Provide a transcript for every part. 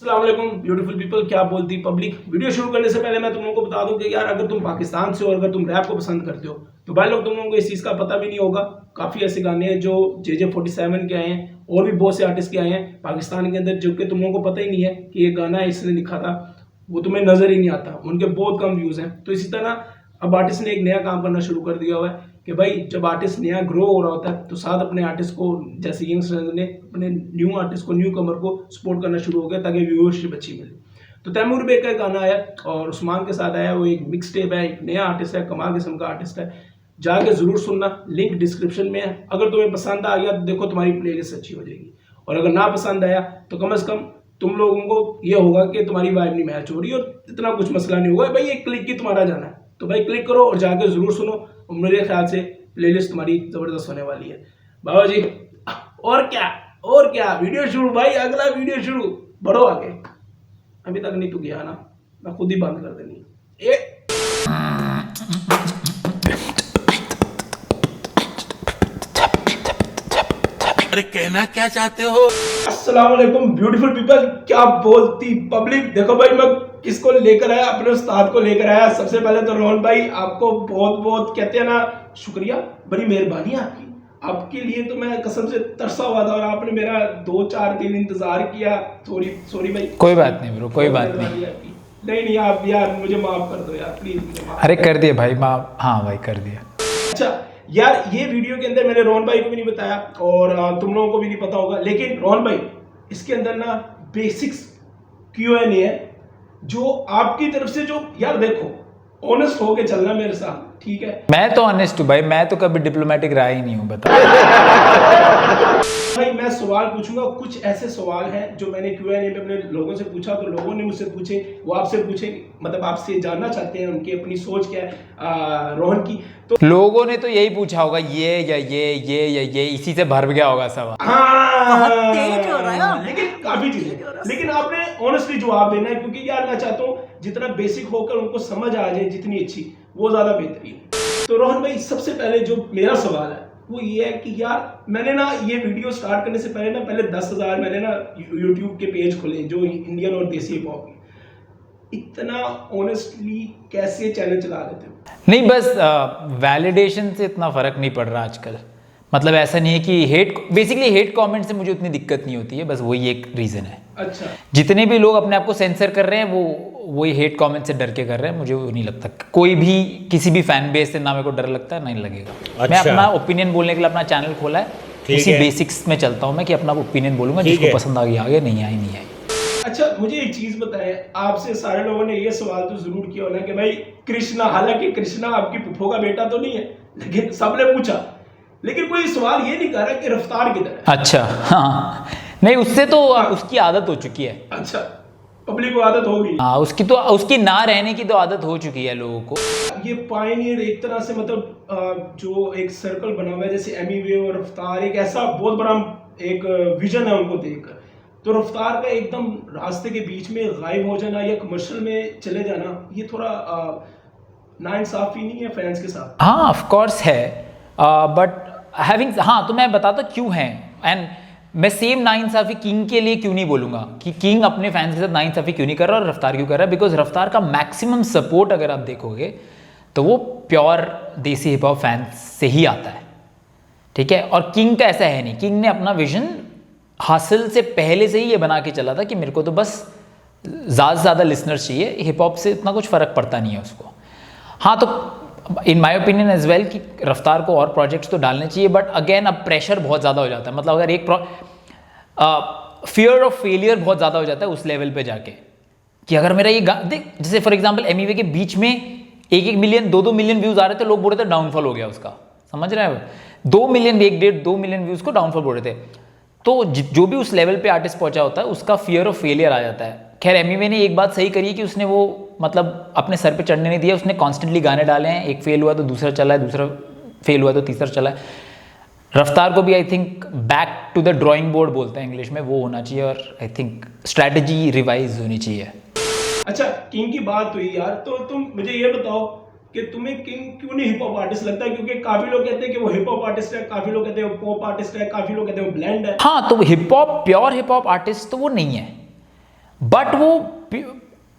अस्सलाम वालेकुम beautiful people, क्या बोलती पब्लिक। वीडियो शुरू करने से पहले मैं तुम लोगों को बता दूं कि यार अगर तुम पाकिस्तान से हो और अगर तुम रैप को पसंद करते हो तो भाई लोग तुम लोगों को इस चीज़ का पता भी नहीं होगा। काफ़ी ऐसे गाने हैं जो JJ47 के आए हैं और भी बहुत से आर्टिस्ट के आए हैं पाकिस्तान के अंदर, जो कि तुम लोगों को पता ही नहीं है कि ये गाना इसने लिखा था, वो तुम्हें नज़र ही नहीं आता। उनके बहुत कम व्यूज़ हैं। तो इसी तरह अब आर्टिस्ट ने एक नया काम करना शुरू कर दिया हुआ है कि भाई जब आर्टिस्ट नया ग्रो हो रहा होता है तो साथ अपने आर्टिस्ट को, जैसे यंगस्टर्स ने अपने न्यू आर्टिस्ट को, न्यू कमर को सपोर्ट करना शुरू हो गया ताकि व्यूअरशिप अच्छी मिले। तो तैमूर बेग का गाना आया और उस्मान के साथ आया, वो एक मिक्स टेप है, एक नया आर्टिस्ट है, कमाल किस्म का आर्टिस्ट है, जाके जरूर सुनना, लिंक डिस्क्रिप्शन में है। अगर तुम्हें पसंद आ गया तो देखो तुम्हारी प्लेलिस्ट अच्छी हो जाएगी, और अगर ना पसंद आया तो कम से कम तुम लोगों को ये होगा कि तुम्हारी वाइब नहीं मैच हो रही और इतना कुछ मसला नहीं होगा। भाई एक क्लिक की तुम्हारा जाना है, तो भाई क्लिक करो और जाके जरूर सुनो, और मेरे ख्याल से प्लेलिस्ट तुम्हारी जबरदस्त होने वाली है बाबा जी। और क्या वीडियो शुरू भाई, अगला वीडियो शुरू, बढ़ो आगे। अभी तक नहीं तू गया ना, मैं खुद ही बंद कर देनी है। अरे कहना क्या चाहते हो? अस्सलाम वालेकुम ब्यूटीफुल पीपल, क्या बोलती पब्लिक। देखो भाई मैं किसको लेकर आया, अपने उस्ताद को लेकर आया। सबसे पहले तो रोहन भाई आपको बहुत बहुत कहते हैं ना शुक्रिया, बड़ी मेहरबानी आपकी। आपके लिए तो मैं कसम से तरसा हुआ था और आपने मेरा 2-4 दिन इंतजार किया। सॉरी भाई। कोई बात नहीं ब्रो, कोई बात नहीं। नहीं आप यार मुझे माफ कर दो यार, प्लीज मुझे माफ। अरे कर दिया भाई माफ, हाँ भाई कर दिया। अच्छा यार, ये वीडियो के अंदर मैंने रोहन भाई को भी नहीं बताया और तुम लोगों को भी नहीं पता होगा, लेकिन रोहन भाई इसके अंदर ना बेसिक्स Q&A है जो आपकी तरफ से, जो यार देखो ऑनेस्ट होके चलना मेरे साथ, ठीक है। मैं तो ऑनेस्ट हूँ भाई, मैं तो कभी डिप्लोमेटिक रहा ही नहीं हूँ, बता। भाई मैं सवाल पूछूंगा, कुछ ऐसे सवाल हैं जो मैंने Q&A में अपने लोगों से पूछा, तो लोगों ने मुझसे पूछे, वो आपसे पूछे, मतलब आपसे जानना चाहते हैं उनकी अपनी सोच क्या है रोहन की। तो लोगों ने तो यही पूछा होगा, ये या ये, इसी से भर गया होगा सवाल। हाँ तेज हो रहा है, लेकिन काफी चीजें, लेकिन आपने ऑनेस्टली जवाब देना है, क्योंकि यार मैं चाहता हूँ जितना बेसिक होकर उनको समझ आ जाए जितनी अच्छी, वो ज्यादा बेहतरीन। तो रोहन भाई सबसे पहले जो मेरा सवाल है वो ये है कि यार मैंने ना ये वीडियो स्टार्ट करने से पहले ना, पहले 10,000 मैंने ना YouTube के पेज खोले जो इंडियन और देसी हिप हॉप की। इतना ऑनेस्टली कैसे चैनल चला लेते हो? नहीं बस वैलिडेशन से इतना फर्क नहीं पड़ रहा आजकल। मतलब ऐसा नहीं है कि बेसिकली हेट कमेंट से मुझे उतनी दिक्कत नहीं होती है, बस वही एक रीज़न है। अच्छा, जितने भी लोग अपने आप को सेंसर कर रहे हैं वो ये हेट कमेंट से डर के कर रहे हैं। मुझे वो नहीं लगता कोई भी किसी भी फैन बेस से ना मेरे को डर लगता है, नहीं लगेगा। अच्छा। मैं अपना ओपिनियन बोलने के लिए अपना चैनल खोला है, इसी बेसिक्स में चलता हूँ मैं कि अपना ओपिनियन बोलूंगा, जिसको पसंद आ गया आगे, नहीं आई नहीं आई। अच्छा मुझे एक चीज बताएं, आपसे सारे लोगों ने ये सवाल तो जरूर किया होना कि भाई कृष्णा, हालांकि कृष्णा आपकी पुप्पो का बेटा तो नहीं है, लेकिन सबने पूछा, लेकिन कोई सवाल ये नहीं कर रहा कि रफ्तार किधर है। अच्छा हाँ, नहीं उससे तो उसकी आदत हो चुकी है। अच्छा, पब्लिक को आदत होगी। हाँ उसकी ना रहने की तो आदत हो चुकी है लोगों को। ये पायनियर एक तरह से, मतलब जो एक सर्कल बना हुआ है, जैसे एमीवे और रफ्तार, एक ऐसा बहुत बड़ा एक विजन है उनको देखकर। तो रफ्तार का एकदम रास्ते के बीच में गायब हो जाना या कमर्शियल में चले जाना, ये थोड़ा नाइंसाफी नहीं है फैंस के साथ? हाँ ऑफ कोर्स है, बट हैविंग, हाँ तो मैं बताता क्यों है। एंड मैं सेम नाइंसाफी किंग के लिए क्यों नहीं बोलूंगा कि किंग अपने फैंस के साथ नाइंसाफी क्यों नहीं कर रहा और रफ्तार क्यों कर रहा है। बिकॉज रफ्तार का मैक्सिमम सपोर्ट अगर आप देखोगे तो वो प्योर देसी हिप हॉप फैंस से ही आता है, ठीक है। और किंग का ऐसा है नहीं, किंग ने अपना विजन हासिल से पहले से ही ये बना के चला था कि मेरे को तो बस ज़्यादा से ज़्यादा लिसनर्स चाहिए, हिप हॉप से इतना कुछ फ़र्क पड़ता नहीं है उसको। हाँ तो इन माई ओपिनियन एज वेल कि रफ्तार को और प्रोजेक्ट्स तो डालने चाहिए, बट अगेन अब प्रेशर बहुत ज़्यादा हो जाता है। मतलब अगर एक फियर ऑफ फेलियर बहुत ज़्यादा हो जाता है उस लेवल पे जाके कि अगर मेरा ये देख, जैसे फॉर एग्जांपल एमीवे के बीच में 1-1 मिलियन 2-2 मिलियन व्यूज़ आ रहे थे, लोग बोल रहे थे डाउनफॉल हो गया उसका, समझ रहे हैं? 2 मिलियन 1-1.5-2 मिलियन व्यूज़ को डाउनफॉल बोल रहे थे। तो जो भी उस लेवल पे आर्टिस्ट पहुंचा होता है उसका फियर ऑफ फेलियर आ जाता है। खैर एमीवे ने एक बात सही करी है कि उसने वो मतलब अपने सर पे चढ़ने नहीं दिया, उसने कॉन्स्टेंटली गाने डाले हैं, एक फेल हुआ तो दूसरा चला है, दूसरा फेल हुआ तो तीसरा चला है। रफ्तार को भी I think back to the drawing board बोलते हैं इंग्लिश में, वो होना चाहिए और आई थिंक स्ट्रैटेजी रिवाइज होनी चाहिए। अच्छा किंग की बात हुई यार, तो तुम मुझे ये बताओ कि तुम्हें किंग क्यों नहीं हिप हॉप आर्टिस्ट लगता है? क्योंकि काफी लोग कहते हैं कि वो हिप हॉप आर्टिस्ट है, काफी लोग कहते हैं वो पॉप आर्टिस्ट है, काफी लोग कहते हैं वो ब्लेंड है। हाँ तो hip hop, pure hip hop artist तो वो नहीं है। बट वो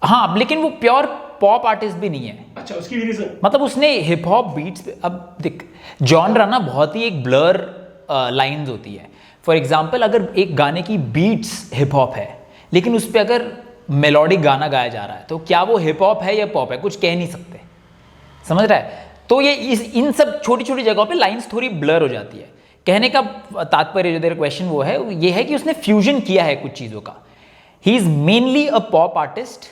हाँ, लेकिन वो प्योर पॉप आर्टिस्ट भी नहीं है। अच्छा, उसकी भी रीजन? मतलब उसने हिप हॉप बीट्स पे, अब देख जॉनरा ना बहुत ही एक ब्लर लाइंस होती है। फॉर एग्जांपल अगर एक गाने की बीट्स हिप हॉप है लेकिन उस पर अगर मेलोडिक गाना गाया जा रहा है तो क्या वो हिप हॉप है या पॉप है, कुछ कह नहीं सकते, समझ रहा है? तो ये इन सब छोटी छोटी जगहों पे लाइंस थोड़ी ब्लर हो जाती है। कहने का तात्पर्य जो तेरा क्वेश्चन वो है, ये है कि उसने फ्यूजन किया है कुछ चीज़ों का। He is mainly a pop artist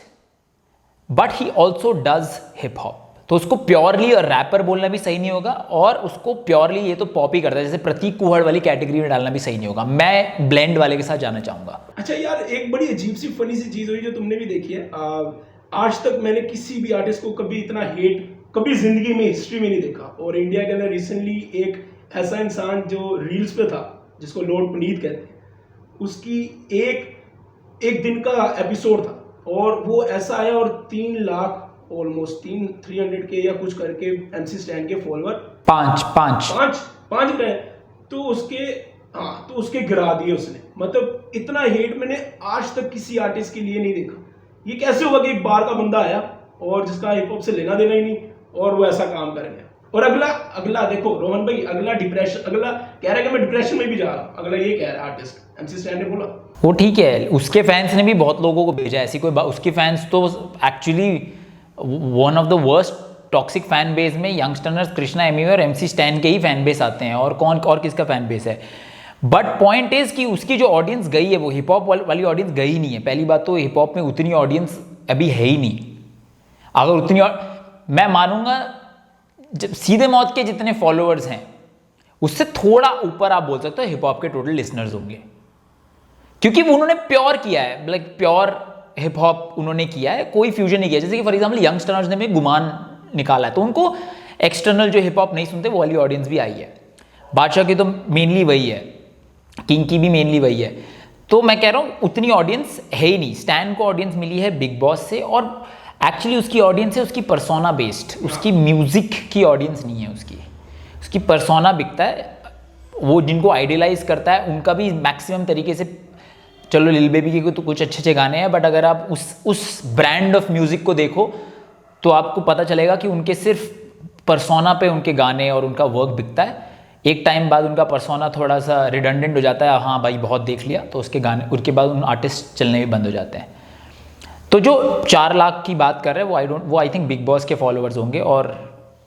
but he also does hip hop. तो उसको प्योरली और रैपर बोलना भी सही नहीं होगा और उसको प्योरली ये तो पॉप ही करता है, जैसे प्रतीक कुहड़ वाली कैटेगरी में डालना भी सही नहीं होगा। मैं ब्लेंड वाले के साथ जाना चाहूंगा। अच्छा यार, एक बड़ी अजीब सी फनी सी चीज हुई जो तुमने भी देखी है। आज तक मैंने किसी भी आर्टिस्ट को कभी इतना हेट कभी जिंदगी में हिस्ट्री में नहीं देखा। और इंडिया के अंदर रिसेंटली एक ऐसा इंसान जो रील्स पे था जिसको लॉर्ड पुनीत कहते हैं, उसकी एक दिन का एपिसोड था और वो ऐसा आया और 3 लाख ऑलमोस्ट 300 के या कुछ करके MC स्टैन के फॉलोअर पांच गए। तो उसके गिरा दिए उसने। मतलब इतना हेट मैंने आज तक किसी आर्टिस्ट के लिए नहीं देखा। ये कैसे होगा कि एक बार का बंदा आया और जिसका हिप हॉप से लेना देना ही नहीं और वो ऐसा काम कर गया। और अगला देखो रोहन भाई, अगला कह रहा है कि मैं डिप्रेशन में भी जा रहा हूं। अगला ये कह रहा है आर्टिस्ट, MC स्टैन ने बोला वो ठीक है। उसके फैंस ने भी बहुत लोगों को भेजा, ऐसी कोई उसके फैंस तो actually one of the worst toxic fan base में यंगस्टर्स कृष्णा एमी और MC स्टैन के ही फैन बेस आते हैं और किसका फैन बेस है। बट पॉइंट इज कि उसकी जो ऑडियंस गई है वो हिप हॉप वाली ऑडियंस गई नहीं है। पहली बात तो हिप हॉप में उतनी ऑडियंस अभी है ही नहीं। अगर उतनी मैं मानूंगा जब सीधे मौत के जितने फॉलोअर्स हैं उससे थोड़ा ऊपर आप बोल सकते हो हिप हॉप के टोटल लिसनर्स होंगे, क्योंकि उन्होंने प्योर किया है, लाइक प्योर हिप हॉप उन्होंने किया है, कोई फ्यूजन नहीं किया। जैसे कि फॉर एग्जांपल यंगस्टर्स ने भी गुमान निकाला है तो उनको एक्सटर्नल जो हिप हॉप नहीं सुनते वो वाली ऑडियंस भी आई है। बादशाह की तो मेनली वही है, किंग की भी मेनली वही है। तो मैं कह रहा हूँ उतनी ऑडियंस है ही नहीं। स्टैन को ऑडियंस मिली है बिग बॉस से और एक्चुअली उसकी ऑडियंस है उसकी परसोना बेस्ड, उसकी म्यूजिक की ऑडियंस नहीं है। उसकी परसोना बिकता है, वो जिनको आइडियलाइज करता है उनका भी मैक्सिमम तरीके से। चलो लिल बेबी के तो कुछ अच्छे गाने हैं बट अगर आप उस ब्रांड ऑफ म्यूजिक को देखो तो आपको पता चलेगा कि उनके सिर्फ परसोना पे उनके गाने और उनका वर्क बिकता है। एक टाइम बाद उनका परसोना थोड़ा सा रिडंडेंट हो जाता है, हाँ भाई बहुत देख लिया, तो उसके गाने उसके बाद उन आर्टिस्ट चलने भी बंद हो जाते हैं। तो जो 4 लाख की बात कर रहे हैं वो आई थिंक बिग बॉस के फॉलोअर्स होंगे। और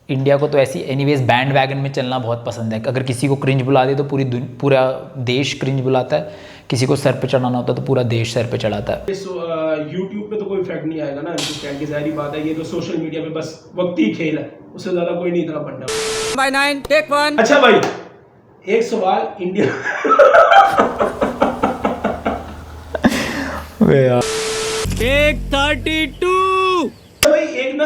इंडिया को तो ऐसी एनीवेज बैंड वैगन में चलना बहुत पसंद है। अगर किसी को क्रिंज बुला दे तो पूरा देश क्रिंज बुलाता है, किसी को सर पे चढ़ाना होता है तो पूरा देश सर पे चढ़ाता है। यूट्यूब पे तो कोई इफेक्ट नहीं आएगा ना, की जाहिर बात है। ये तो सोशल मीडिया पे बस वक्ती खेल है, उससे ज्यादा कोई नहीं इतना बढ़ना। By 9 take 1। अच्छा भाई, एक सवाल इंडिया 32 भाई एक ना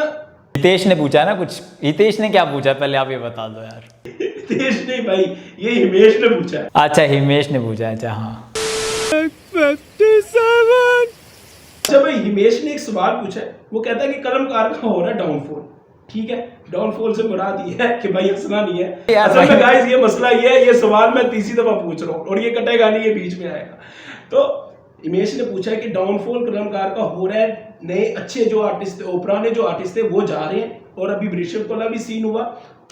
हितेश ने पूछा ना कुछ। हितेश ने क्या पूछा पहले आप ये बता दो यार। हितेश नहीं भाई, ये हिमेश ने पूछा है। अच्छा हिमेश ने पूछा है, अच्छा हाँ। 57। अच्छा भाई, हिमेश ने एक सवाल पूछा है। वो कहता है कि कलमकार का हो रहा है डाउनफॉल। ठीक है, डाउनफॉल से मुराद ये है कि भाई हंसना नहीं है। असल में गाइस ये मसला ये है, ये सवाल मैं तीसरी दफा पूछ रहा हूँ और ये कटेगा नहीं, ये बीच में आएगा। तो हिमेश ने पूछा है कि डाउनफॉल कलमकार का हो रहा है। नए अच्छे जो आर्टिस्ट थे, पुराने जो आर्टिस्ट थे वो जा रहे हैं और अभी ऋषभ कोला भी सीन हुआ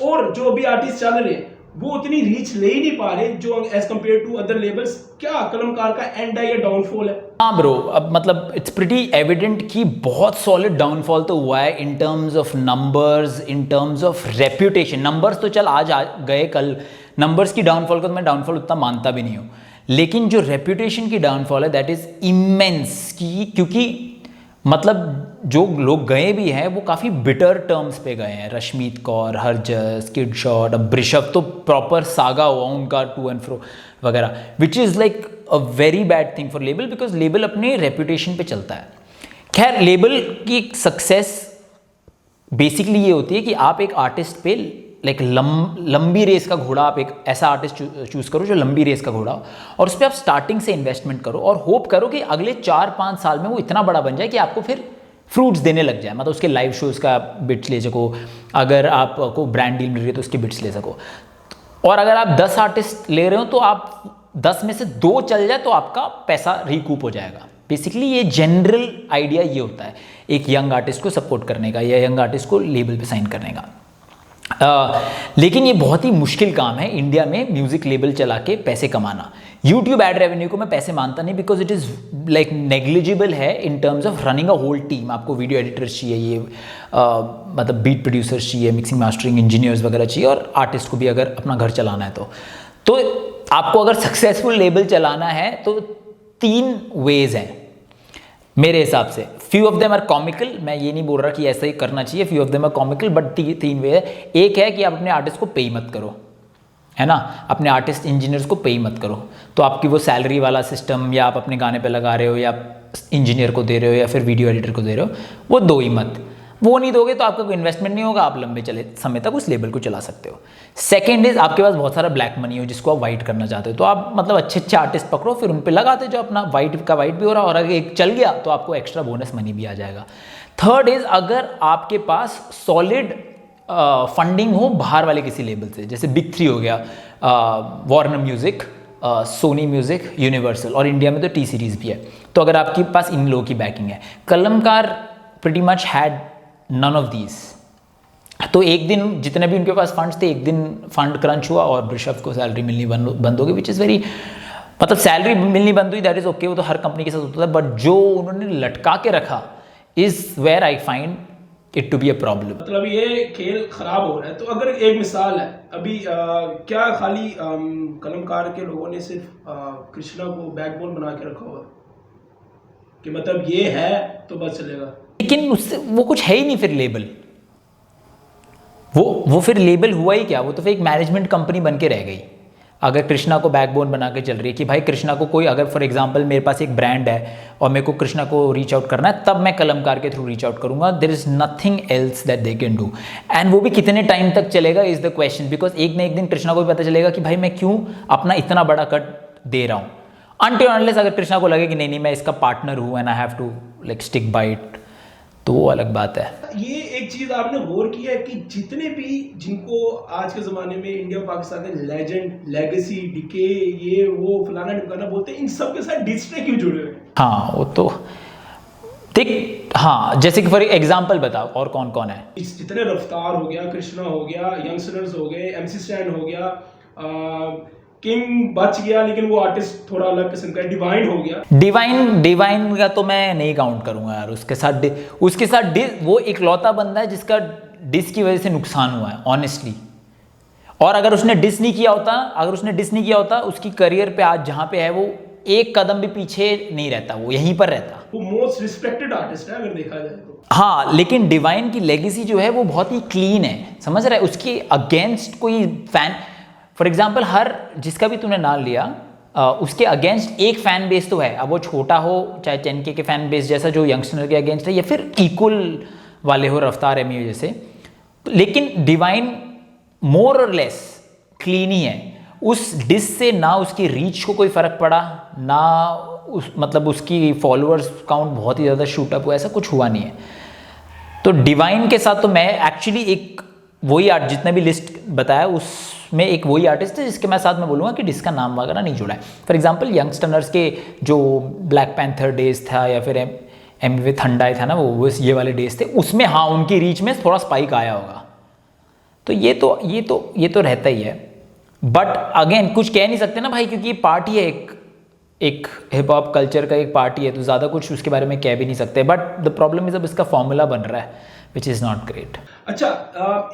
और जो अभी आर्टिस्ट चल रहे हैं वो उतनी रीच ले ही नहीं पा रहे जो as compare to other labels. क्या कलमकार का एंड है या डाउनफॉल है? हाँ ब्रो, अब मतलब इट्स प्रीटी एविडेंट कि बहुत सॉलिड डाउनफॉल तो हुआ है in terms of numbers, in terms of reputation. Numbers तो चल आज गए कल, नंबर्स की डाउनफॉल को तो मैं डाउनफॉल उतना मानता भी नहीं हूँ, लेकिन जो रेप्यूटेशन की डाउनफॉल है दैट इज इमेंस। क्योंकि मतलब जो लोग गए भी हैं वो काफ़ी बिटर टर्म्स पे गए हैं। रश्मीत कौर, हरजस, किड शॉट, अब ऋषभ तो प्रॉपर सागा हुआ उनका टू एंड फ्रो वगैरह, which is like a very bad thing for label because label अपने रेप्यूटेशन पे चलता है। खैर लेबल की सक्सेस बेसिकली ये होती है कि आप एक आर्टिस्ट पे लाइक लंबी रेस का घोड़ा, आप एक ऐसा आर्टिस्ट चूज करो जो लंबी रेस का घोड़ा हो और उस पर आप स्टार्टिंग से इन्वेस्टमेंट करो और होप करो कि अगले 4-5 साल में वो इतना बड़ा बन जाए कि आपको फिर फ्रूट्स देने लग जाए। मतलब उसके लाइव शोज़ का बिट्स ले सको, अगर आपको ब्रांड डील मिल रही है तो उसके बिट्स ले सको। और अगर आप 10 आर्टिस्ट ले रहे हो तो आप 10 में से 2 चल जाए तो आपका पैसा रिकूप हो जाएगा बेसिकली ये जनरल आइडिया ये होता है एक यंग आर्टिस्ट को सपोर्ट करने का या यंग आर्टिस्ट को लेबल पे साइन करने का। लेकिन ये बहुत ही मुश्किल काम है इंडिया में म्यूजिक लेबल चला के पैसे कमाना। यूट्यूब एड रेवेन्यू को मैं पैसे मानता नहीं because it is like negligible है in terms of running a whole team. आपको वीडियो एडिटर्स चाहिए, ये मतलब बीट प्रोड्यूसर्स चाहिए, मिक्सिंग मास्टरिंग इंजीनियर्स वगैरह चाहिए, और आर्टिस्ट को भी अगर अपना घर चलाना है तो आपको अगर सक्सेसफुल लेबल चलाना है तो 3 वेज हैं मेरे हिसाब से। Few of them are comical, मैं ये नहीं बोल रहा कि ऐसा ही करना चाहिए, few of them are comical, but 3 way है। एक है कि आप अपने आर्टिस्ट को पे मत करो, है ना, अपने आर्टिस्ट इंजीनियर्स को पे मत करो, तो आपकी वो सैलरी वाला सिस्टम या आप अपने गाने पे लगा रहे हो या इंजीनियर को दे रहे हो या फिर वीडियो एडिटर को दे रहे हो, वो दो ही मत। वो नहीं दोगे तो आपका कोई इन्वेस्टमेंट नहीं होगा, आप लंबे चले समय तक उस लेबल को चला सकते हो। सेकंड इज आपके पास बहुत सारा ब्लैक मनी हो जिसको आप वाइट करना चाहते हो, तो आप मतलब अच्छे आर्टिस्ट पकड़ो, फिर उन पे लगाते जो अपना वाइट का वाइट भी हो रहा, और अगर एक चल गया तो आपको एक्स्ट्रा बोनस मनी भी आ जाएगा। थर्ड इज अगर आपके पास सॉलिड फंडिंग हो बाहर वाले किसी लेबल से, जैसे बिग 3 हो गया, Warner music, Sony music, Universal, और इंडिया में तो टी सीरीज भी है। तो अगर आपके पास इन लोगों की बैकिंग है, Kalamkaar pretty much had none of these. तो एक दिन जितने भी उनके पास फंड्स थे, एक दिन फंड क्रंच हुआ और ऋषभ को सैलरी मिलनी बंद हो गई, विच इज़ वेरी, मतलब सैलरी मिलनी बंद हुई, दैट इज ओके, वो तो हर कंपनी के साथ होता है, बट जो उन्होंने लटका के रखा is where I find it to be a problem. मतलब ये खेल खराब हो रहा है। तो अगर एक मिसाल है अभी, क्या खाली कलमकार के लोगों ने सिर्फ कृष्णा को बैकबोन बना के रखा हुआ कि मतलब ये है तो बस चलेगा, लेकिन उससे वो कुछ है ही नहीं फिर लेबल, वो फिर लेबल हुआ ही क्या, वो तो फिर एक मैनेजमेंट कंपनी बन के रह गई। अगर कृष्णा को बैकबोन बना के चल रही है कि भाई कृष्णा को कोई, अगर फॉर एग्जांपल मेरे पास एक ब्रांड है और मेरे को कृष्णा को रीच आउट करना है, तब मैं कलमकार के थ्रू रीच आउट करूंगा। There is nothing else that they can do, and वो भी कितने टाइम तक चलेगा इज द क्वेश्चन, बिकॉज एक ना एक दिन कृष्णा को भी पता चलेगा कि भाई मैं क्यों अपना इतना बड़ा कट दे रहा हूँ, अनटिल अनलेस अगर कृष्णा को लगे कि नहीं मैं इसका पार्टनर हूँ and I have to like stick by it, तो वो अलग बात है। ये एक चीज आपने गौर की है कि जितने भी जिनको आज के जमाने में इंडिया और पाकिस्तान के लेजेंड, लेगेसी, डिके, ये वो फलाना ढिमकाना बोलते हैं, इन सब के साथ डिस्ट्रे क्यों जुड़े हुए? हाँ वो तो देख, हाँ जैसे कि फॉर एग्जांपल बताओ और कौन कौन है। जितने रफ्तार हो गया, कृष्णा हो गया, यंगस्टर्स हो गए, MC स्टैंड हो गया, किंग बच गया लेकिन वो आर्टिस्ट थोड़ा अलग किस्म का, डिवाइन हो गया। डिवाइन का तो मैं नहीं काउंट करूंगा यार, उसके साथ वो इकलौता बंदा है जिसका डिस की वजह से नुकसान हुआ है ऑनेस्टली, और अगर उसने डिस नहीं किया होता उसकी करियर पे आज जहां पे है वो एक कदम भी पीछे नहीं रहता, वो यहीं पर रहता। वो मोस्ट रिस्पेक्टेड आर्टिस्ट है अगर देखा जाए तो। हाँ, लेकिन डिवाइन की लेगेसी जो है वो बहुत ही क्लीन है, समझ रहा है, उसके अगेंस्ट कोई फैन, फॉर एग्जाम्पल हर जिसका भी तूने नाम लिया उसके अगेंस्ट एक फैन बेस तो है, अब वो छोटा हो चाहे 10K के फैन बेस जैसा जो यंगस्टर के अगेंस्ट है, या फिर इक्वल वाले हो रफ्तार एमी जैसे, लेकिन डिवाइन मोर और लेस क्लीन ही है। उस डिस से ना उसकी रीच को कोई फर्क पड़ा, ना मतलब उसकी फॉलोअर्स काउंट बहुत ही ज़्यादा शूट अप हुआ, ऐसा कुछ हुआ नहीं है। तो डिवाइन के साथ तो मैं एक्चुअली एक वही आर्ट जितने भी लिस्ट बताया उसमें एक वही आर्टिस्ट है जिसके मैं साथ में बोलूँगा कि जिसका नाम वगैरह नहीं जुड़ा है। फॉर एग्जांपल यंगस्टर्स के जो ब्लैक पैंथर डेज था या फिर MV थंडाई था ना, वो ये वाले डेज थे, उसमें हाँ उनकी रीच में थोड़ा स्पाइक आया होगा। तो ये तो रहता ही है, बट अगेन कुछ कह नहीं सकते ना भाई, क्योंकि ये पार्टी है, एक हिप हॉप कल्चर का एक पार्टी है, तो ज़्यादा कुछ उसके बारे में कह भी नहीं सकते। बट द प्रॉब्लम इज अब इसका फॉर्मूला बन रहा है विच इज़ नॉट ग्रेट। अच्छा,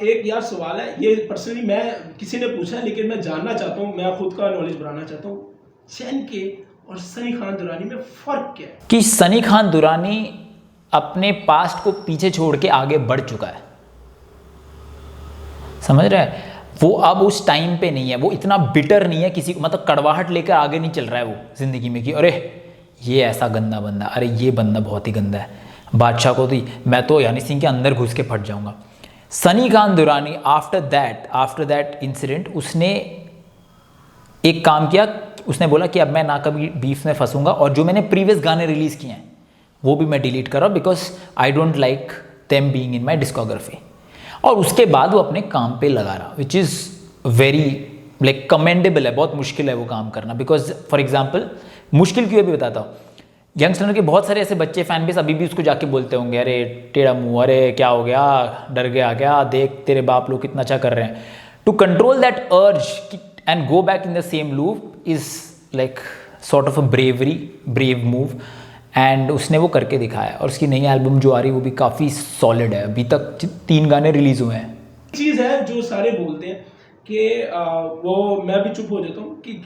एक यार सवाल है, ये पर्सनली मैं किसी ने पूछा है लेकिन मैं जानना चाहता हूँ, मैं खुद का नॉलेज बढ़ाना चाहता हूँ, चैन के और सनी खान दुरानी में फ़र्क क्या है? कि सनी खान दुरानी अपने पास्ट को पीछे छोड़ के आगे बढ़ चुका है, समझ रहा है, वो अब उस टाइम पे नहीं है, वो इतना बिटर नहीं है किसी को, मतलब कड़वाहट लेकर आगे नहीं चल रहा है वो ज़िंदगी में कि अरे ये ऐसा गंदा बंदा, अरे ये बंदा बहुत ही गंदा है, बादशाह को तो मैं तो यानी सिंह के अंदर घुस के फट जाऊंगा। Sunny Khan Durrani after that incident उसने एक काम किया, उसने बोला कि अब मैं ना कभी बीफ में फंसूंगा, और जो मैंने प्रीवियस गाने रिलीज़ किए हैं वो भी मैं डिलीट कर रहा हूँ because I don't like them being in my discography. और उसके बाद वो अपने काम पे लगा रहा, which is very like commendable है। बहुत मुश्किल है वो काम करना, बिकॉज फॉर एग्जाम्पल मुश्किल क्यों भी बताता हूँ, यंगस्टर के बहुत सारे ऐसे बच्चे फैन बेस अभी भी उसको जाके बोलते होंगे, अरे टेढ़ा मुंह, अरे क्या हो गया, डर गया क्या, देख तेरे बाप लोग कितना अच्छा कर रहे हैं. To control that urge and go back in the same loop is like sort of a brave move. And उसने वो करके दिखाया और उसकी नई एल्बम जो आ रही है वो भी काफ़ी सॉलिड है. अभी तक 3 गाने रिलीज हुए हैं. चीज़ है जो सारे बोलते हैं कि वो मैं भी चुप हो जाता हूँ कि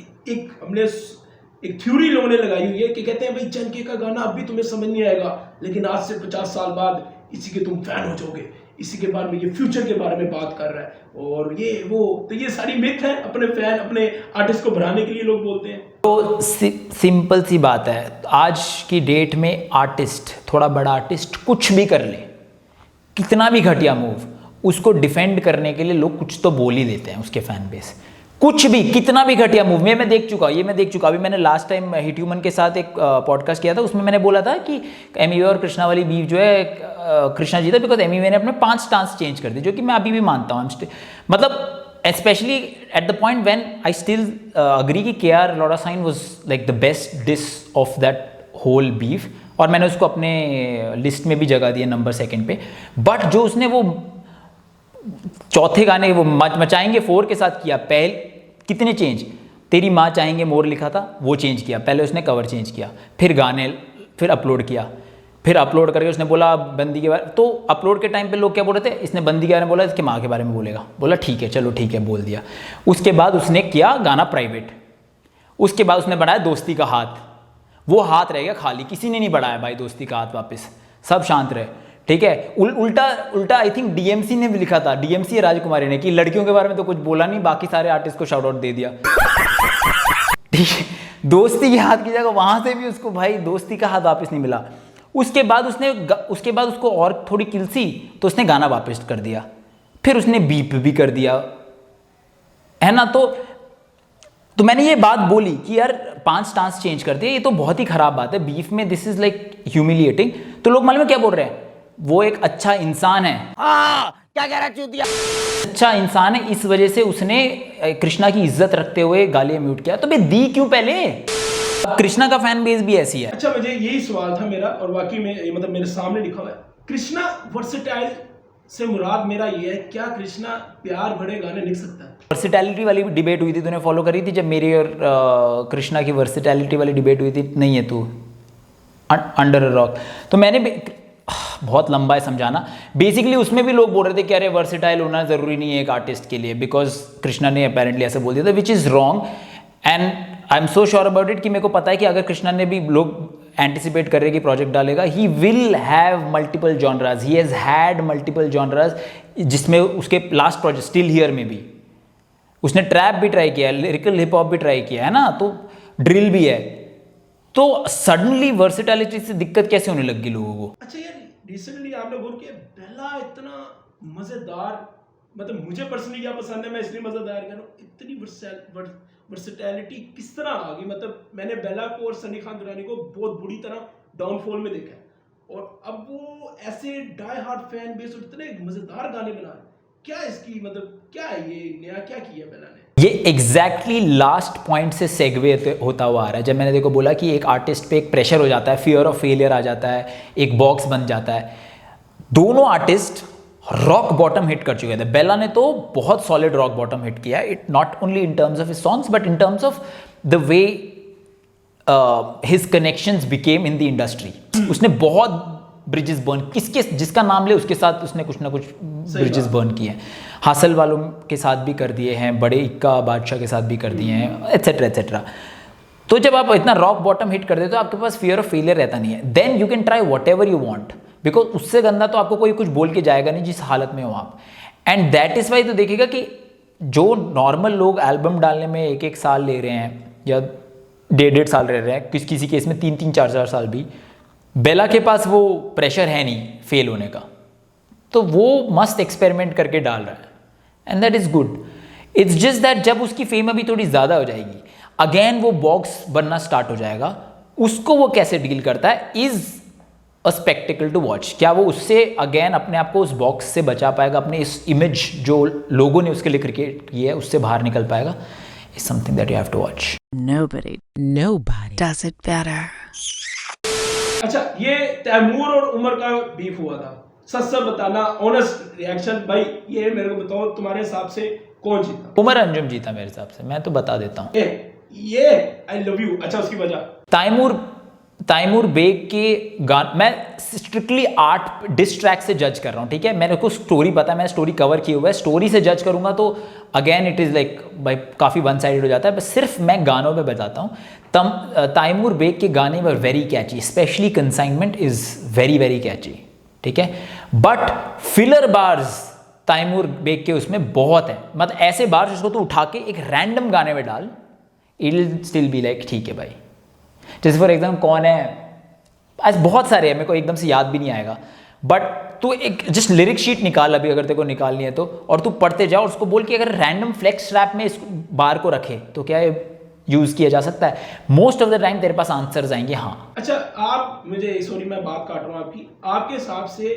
एक थ्योरी लोगों ने लगाई हुई है कि कहते हैं भाई चंके का गाना अब भी तुम्हें समझ नहीं आएगा, लेकिन आज से 50 साल बाद इसी के तुम फैन हो जाओगे, इसी के बारे में, ये फ्यूचर के बारे में बात कर रहा है और ये वो. तो ये सारी मिथ है, अपने फैन अपने आर्टिस्ट को बढ़ाने के लिए लोग बोलते हैं. तो सिंपल सी बात है, आज की डेट में आर्टिस्ट, थोड़ा बड़ा आर्टिस्ट कुछ भी कर ले, कितना भी घटिया मूव, उसको डिफेंड करने के लिए लोग कुछ तो बोल ही देते हैं उसके फैन बेस. कुछ भी, कितना भी घटिया मूव. मैं देख चुका. अभी मैंने लास्ट टाइम हिट ह्यूमन के साथ एक पॉडकास्ट किया था, उसमें मैंने बोला था कि एमवे और कृष्णा वाली बीफ जो है कृष्णा जीता बिकॉज एमवे ने अपने 5 स्टांस चेंज कर दिए, जो कि मैं अभी भी मानता हूँ. मतलब specially at the point when I still agree कि KR लौड़ा साइन was like the best diss of that whole beef, और मैंने उसको अपने लिस्ट में भी जगह दी है नंबर 2 पे. बट जो उसने वो चौथे गाने वो मचाएंगे 4 के साथ किया, पहले कितने चेंज, तेरी माँ चाहेंगे मोर लिखा था वो चेंज किया, पहले उसने कवर चेंज किया, फिर गाने, फिर अपलोड किया, फिर अपलोड करके उसने बोला बंदी के बारे. तो अपलोड के टाइम पे लोग क्या बोल रहे थे, इसने बंदी के बारे में बोला, इसके माँ के बारे में बोलेगा. बोला ठीक है, चलो ठीक है, बोल दिया. उसके बाद उसने किया गाना प्राइवेट. उसके बाद उसने बढ़ाया दोस्ती का हाथ. वो हाथ रह गया खाली, किसी ने नहीं बढ़ाया भाई दोस्ती का हाथ वापस, सब शांत रहे. ठीक है. उल्टा आई थिंक DMC ने भी लिखा था, DMC राजकुमारी ने, कि लड़कियों के बारे में तो कुछ बोला नहीं, बाकी सारे आर्टिस्ट को शाउट आउट दे दिया. ठीक है. दोस्ती के हाथ की जगह वहां से भी उसको भाई दोस्ती का हाथ वापस नहीं मिला. उसके बाद उसको और थोड़ी किलसी, तो उसने गाना वापस कर दिया, फिर उसने बीप भी कर दिया, है ना. तो मैंने ये बात बोली कि यार 5 स्टांस चेंज कर दिए, ये तो बहुत ही खराब बात है बीफ में. This is like humiliating. तो लोग मालूम है क्या बोल रहे हैं, वो एक अच्छा इंसान है. क्या कह रहा चूतिया? अच्छा इंसान है, इस वजह से उसने कृष्णा की इज्जत रखते हुए गालियां म्यूट किया. तो भाई दी क्यों पहले? कृष्णा का फैन बेस भी ऐसी है. अच्छा, मुझे यही सवाल था मेरा, और वाकई में मतलब मेरे सामने लिखा हुआ है कृष्णा वर्सेटाइल से मुराद मेरा ये है, क्या कृष्णा प्यार भरे गाने लिख सकता है? वर्सेटैलिटी वाली डिबेट हुई थी, तूने फॉलो करी थी जब मेरी और कृष्णा की वर्सेटैलिटी वाली डिबेट हुई थी? नहीं है तू अंडर अ रॉक. तो मैंने बहुत लंबा है समझाना. बेसिकली उसमें भी लोग बोल रहे थे कि अरे वर्सेटाइल होना ज़रूरी नहीं है एक आर्टिस्ट के लिए, बिकॉज कृष्णा ने अपेरेंटली ऐसे बोल दिया था, which is wrong. And I am so sure about it कि मेरे को पता है कि अगर कृष्णा ने भी, लोग एंटिसिपेट कर रहे कि प्रोजेक्ट डालेगा, he will have multiple genres, he has had multiple genres, जिसमें उसके लास्ट प्रोजेक्ट स्टिल हियर में भी उसने ट्रैप भी ट्राई किया है, लिरिकल हिप हॉप भी ट्राई किया है ना, तो ड्रिल भी है. तो सडनली वर्सेटैलिटी से दिक्कत कैसे होने लग गई लोगों को? अच्छा यार, रिसेंटली आपने बोल के बेला इतना मजेदार, मतलब मुझे पर्सनली क्या पसंद है, मैं इसलिए मजेदार कह रहा हूँ, इतनी वर्सेटैलिटी किस तरह आ गई? मतलब मैंने बेला को और सनी खान दुरानी को बहुत बुरी तरह डाउनफॉल में देखा है, और अब वो ऐसे डाई हार्ड फैन बेस और इतने मजेदार गाने बना रहे. क्या इसकी मतलब क्या है, ये नया क्या किया बेला ने? ये एग्जैक्टली लास्ट पॉइंट से सेगवे होता हुआ आ रहा है. जब मैंने देखो बोला कि एक आर्टिस्ट पे एक प्रेशर हो जाता है, फियर ऑफ फेलियर आ जाता है, एक बॉक्स बन जाता है. दोनों आर्टिस्ट रॉक बॉटम हिट कर चुके थे. बेला ने तो बहुत सॉलिड रॉक बॉटम हिट किया, it not only in terms of his songs but in terms of the way his connections became in the industry. उसने बहुत ब्रिजेस बर्न, जिसका नाम ले उसके साथ उसने कुछ ना कुछ ब्रिजेस बर्न किए हैं. हासिल वालों के साथ भी कर दिए हैं, बड़े इक्का बादशाह के साथ भी कर दिए हैं, एट्सेट्रा एट्सेट्रा. तो जब आप इतना रॉक बॉटम हिट कर देते हो तो आपके पास फियर ऑफ फेलियर रहता नहीं है. Then you can try whatever you want, because उससे गंदा तो आपको कोई कुछ बोल के जाएगा नहीं जिस हालत में हो आप. एंड दैट इज वाई तो देखिएगा कि जो नॉर्मल लोग एल्बम डालने में 1-1 साल ले रहे हैं या 1.5 साल रह रहे हैं, किसी केस में 3-3, 4-4 साल भी, बेला के पास वो प्रेशर है नहीं फेल होने का, तो वो मस्त एक्सपेरिमेंट करके डाल रहा है. And that is good. It's just that जब उसकी फेम अभी थोड़ी ज़्यादा हो जाएगी, अगेन वो बॉक्स बनना स्टार्ट हो जाएगा. उसको वो कैसे डील करता है is a spectacle to watch. क्या वो उससे अगेन अपने आप को उस बॉक्स से बचा पाएगा, अपने इस इमेज जो लोगों ने उसके लिए क्रिएट की है उससे बाहर निकल पाएगा? Is something that you have to watch. Nobody does it better. अच्छा, ये तैमूर और उमर का बीफ हुआ था, सच सच बताना, ऑनेस्ट रिएक्शन भाई, ये मेरे को बताओ तुम्हारे हिसाब से कौन जीता? उमर अंजुम जीता मेरे हिसाब से, मैं तो बता देता हूँ। ये आई लव यू। अच्छा, उसकी वजह? तैमूर बेग के गान, मैं स्ट्रिक्टली 8 डिस ट्रैक से जज कर रहा हूँ, ठीक है? मेरे को स्टोरी पता है, मैं स्टोरी कवर किया हुआ है, स्टोरी से जज करूंगा तो अगेन इट इज़ लाइक भाई काफ़ी वन साइडेड हो जाता है, बस सिर्फ मैं गानों पे बताता हूँ। तैमूर बेग के गाने were very catchy, specially consignment is very very catchy, ठीक है? But filler bars Taimoor Baig के उसमें बहुत है, मतलब ऐसे बार्स जिसको तू उठा के एक रैंडम गाने में डाल, it will still be like ठीक है भाई। जैसे फॉर एग्जाम्पल कौन है, आज बहुत सारे हैं, मेरे को एकदम से याद भी नहीं आएगा, बट तू एक जस्ट लिरिक शीट निकाल अभी, अगर तेरे को निकालनी है तो, और तू पढ़ते जा और उसको बोल के अगर रैंडम फ्लेक्स रैप में इस बार को रखे तो क्या यूज किया जा सकता है? मोस्ट ऑफ द टाइम तेरे पास आंसर्स आएंगे हाँ। अच्छा, आप मुझे, सॉरी मैं बात काट रहा हूँ आपकी, आपके हिसाब से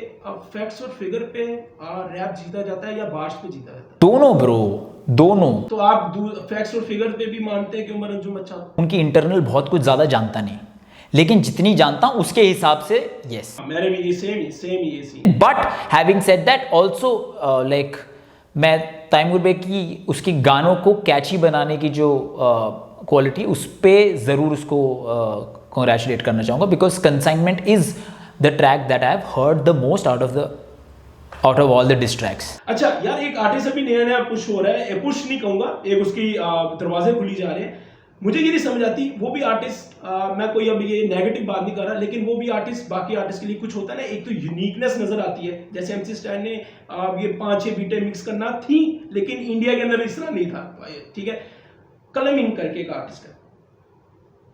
फैक्ट्स और फिगर पे रैप जीता जाता है या बार्स पे जीता जाता है? दोनों ब्रो, दोनों। तो आप फैक्ट्स और फिगर पे भी मानते हैं कि उमर अंजुम अच्छा? उनकी इंटरनल बहुत कुछ ज्यादा जानता नहीं, लेकिन जितनी जानता हूं उसके हिसाब से यस। मेरे भी ये सेम ही ये scene. But having said that also like मैं तैमूर बेग की उसकी गानों को कैची बनाने की जो क्वालिटी उस पर ज़रूर उसको कॉन्ग्रेचुलेट करना चाहूँगा, because consignment is the track that I have heard the most out of all the diss tracks. अच्छा यार, एक आर्टिस्ट अभी नया पुश हो रहा है, पुश नहीं कहूंगा, एक उसकी दरवाजे खुली जा रहे हैं, मुझे ये नहीं समझ आती, वो भी आर्टिस्ट, मैं कोई अब ये नेगेटिव बात नहीं कर रहा, लेकिन वो भी आर्टिस्ट बाकी आर्टिस्ट के लिए कुछ होता है ना, एक तो यूनिकनेस नजर आती है, जैसे MC स्टैन ने ये 5-6 बीटें मिक्स करना थी, लेकिन इंडिया के अंदर इस तरह नहीं था, ठीक है? कलमिंग करके एक आर्टिस्ट है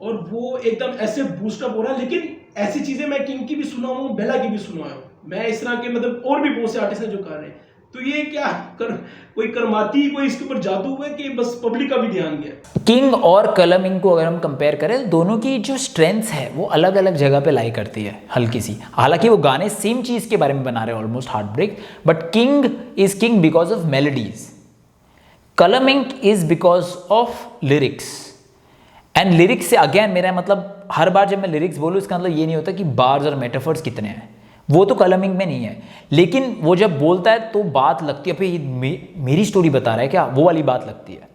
और वो एकदम ऐसे बूस्टअप हो रहा है, लेकिन ऐसी चीजें मैं किंग की भी सुना हूँ, बेला की भी सुना हूँ, मैं इस तरह के मतलब और भी बहुत से आर्टिस्ट हैं जो कर रहे हैं, तो ये क्या कोई करमाती, कोई इसके ऊपर जादू है कि बस पब्लिक का भी ध्यान गया? किंग और कलमिंग को अगर हम कंपेयर करें, दोनों की जो स्ट्रेंथ्स है वो अलग अलग जगह पे लाई करती है हल्की सी, हालांकि वो गाने सेम चीज के बारे में बना रहे हैं, almost heart break, but king is king because of melodies, कलमिंग is because of lyrics. And lyrics से अगेन मेरा मतलब, हर बार जब मैं लिरिक्स बोलूँ इसका मतलब ये नहीं होता कि बार्स और मेटाफर्स कितने हैं, वो तो कलमिंग में नहीं है, लेकिन वो जब बोलता है तो बात लगती है, भाई मेरी स्टोरी बता रहा है क्या, वो वाली बात लगती है,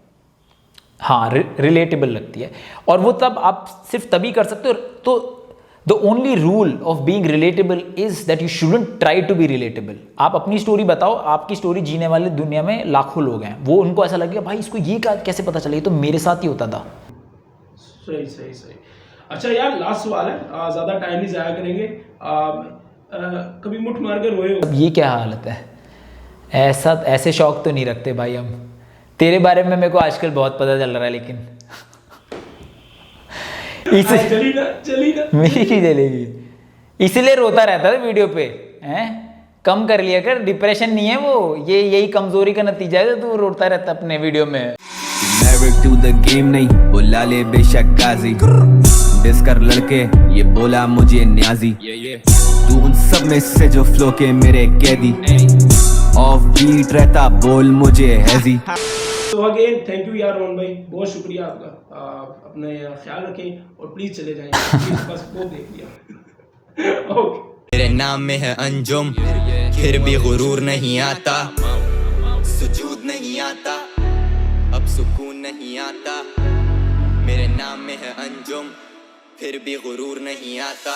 हाँ रिलेटेबल लगती है। और वो तब आप सिर्फ तभी कर सकते हो, तो the only rule of being relatable is that you shouldn't try to be relatable. आप अपनी स्टोरी बताओ, आपकी स्टोरी जीने वाले दुनिया में लाखों लोग हैं, वो उनको ऐसा लगेगा भाई इसको ये कैसे पता चला, ये तो मेरे साथ ही होता था। सही। अच्छा यार, लास्ट सवाल है, ज्यादा टाइम नहीं जाया करेंगे, कभी मुठ मार कर रोए हो? अब ये क्या हालत है, ऐसे शौक तो नहीं रखते भाई हम, तेरे बारे में मेरे को आजकल बहुत पता चल रहा है, लेकिन चली ना मेरी की जलेगी, इसलिए रोता रहता था वीडियो पे, हैं? कम कर लिया कर, डिप्रेशन नहीं है वो, ये यही कमजोरी का नतीजा है, तू रोता रहता अपने वीडियो में। Married to the game नहीं बुला ले बेशक गाजी, डिस कर लड़के ये बोला मुझे न्याजी, तू उन सब में से जो फ्लो के मेरे कैदी, ऑफ बीट रहता बोल मुझे हैजी। तो अगेन थैंक यू यार रोहन भाई, बहुत शुक्रिया आपका, अपने ख्याल रखें और प्लीज चले जाएं, बस वो देख लिया। ओके। मेरे नाम में है अंजुम, फिर भी गुरूर नहीं आता, सुजूद नहीं आता, अब सुकून नहीं आता। मेरे नाम में है अंजुम, फिर भी गुरूर नहीं आता।